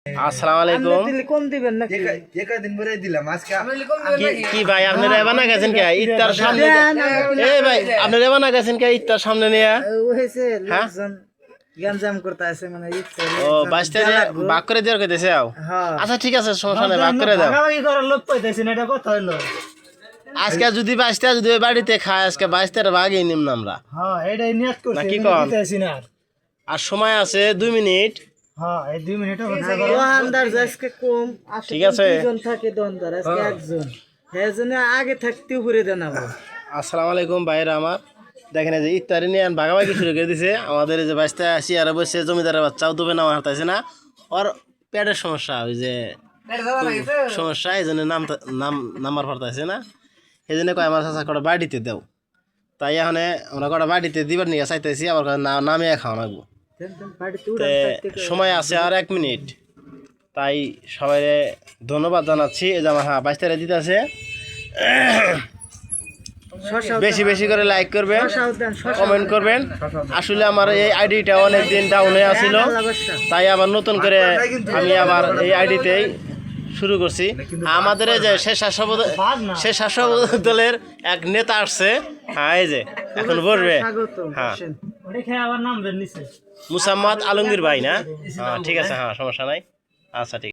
আসসালামু আলাইকুম। কম দিবেন নাকি? দিন পরে দিলাম আজকে কি ভাই আপনি রেবানা গেছেন কে ইফতার সামনে? এই ভাই আপনি রেবানা গেছেন কে ইফতার সামনে নিয়ে? হয়েছে লোকজন গ্যাঞ্জাম করতে আছে মানে ইফতার ও বাইশটা ভাগ করে দেওয়ার কইতেছে আও। হ্যাঁ আচ্ছা ঠিক আছে সমস্যা নাই, ভাগ করে দাও। ভাগাভাগি করার লোক পাইতেছি না, এটা কথা হইলো। আজকে যদি বাইশটা যদি ওই বাড়িতে খায় আজকে বাইশটার ভাগই নিম না আমরা। হ্যাঁ এটাই নিয়ত করছি, না কি এমনি কন? দিতেছি না আর। আর সময় আছে 2 মিনিট। হ্যাঁ এই 2 মিনিটও কথা বলো। দোকানদার আজকে কম আসে, ঠিক আছে। দুজন থাকে দোকানদার, আজকে একজন। এজন্য আগে থাকতে উপরে জানাবো। আসসালামু আলাইকুম ভাইরা আমার। দেখেন এই যে ইফতারি নিয়ে ভাগাভাগি শুরু করে দিছে আমাদের। এই যে বাইশটা চেয়ারে বসে জমিদারের বাচ্চাও দুবে নামা হারতাছে না, ওর পেটের সমস্যা, ওই যে সমস্যা, এই জন্য নামার পারতাছে না। এই জন্য কয় আমার চাচা কটা বাড়িতে দেও, তাই এখন আমরা কটা বাড়িতে দিবার নিয়ে চাইতেছি, আবার নামিয়ে খাওয়া লাগবো। সময় আছে আর 1 মিনিট, তাই সবাই ধন্যবাদ জানাচ্ছি। এই যে আমার বাইশ তারিখ দিতে আছে। বেশি বেশি করে লাইক করবেন, কমেন্ট করবেন। আসলে আমার এই আইডিটা অনেকদিন ডাউনে আছিল, তাই আবার নতুন করে আমি আবার এই আইডিতেই শুরু করছি। আমাদের এই যে স্বেচ্ছাসেবক দলের এক নেতা আসছে, হ্যাঁ এই যে এখন বসবে, হ্যাঁ মুসাম্মদ আলমগীর ভাই না? হ্যাঁ ঠিক আছে, হ্যাঁ সমস্যা নাই, আচ্ছা ঠিক।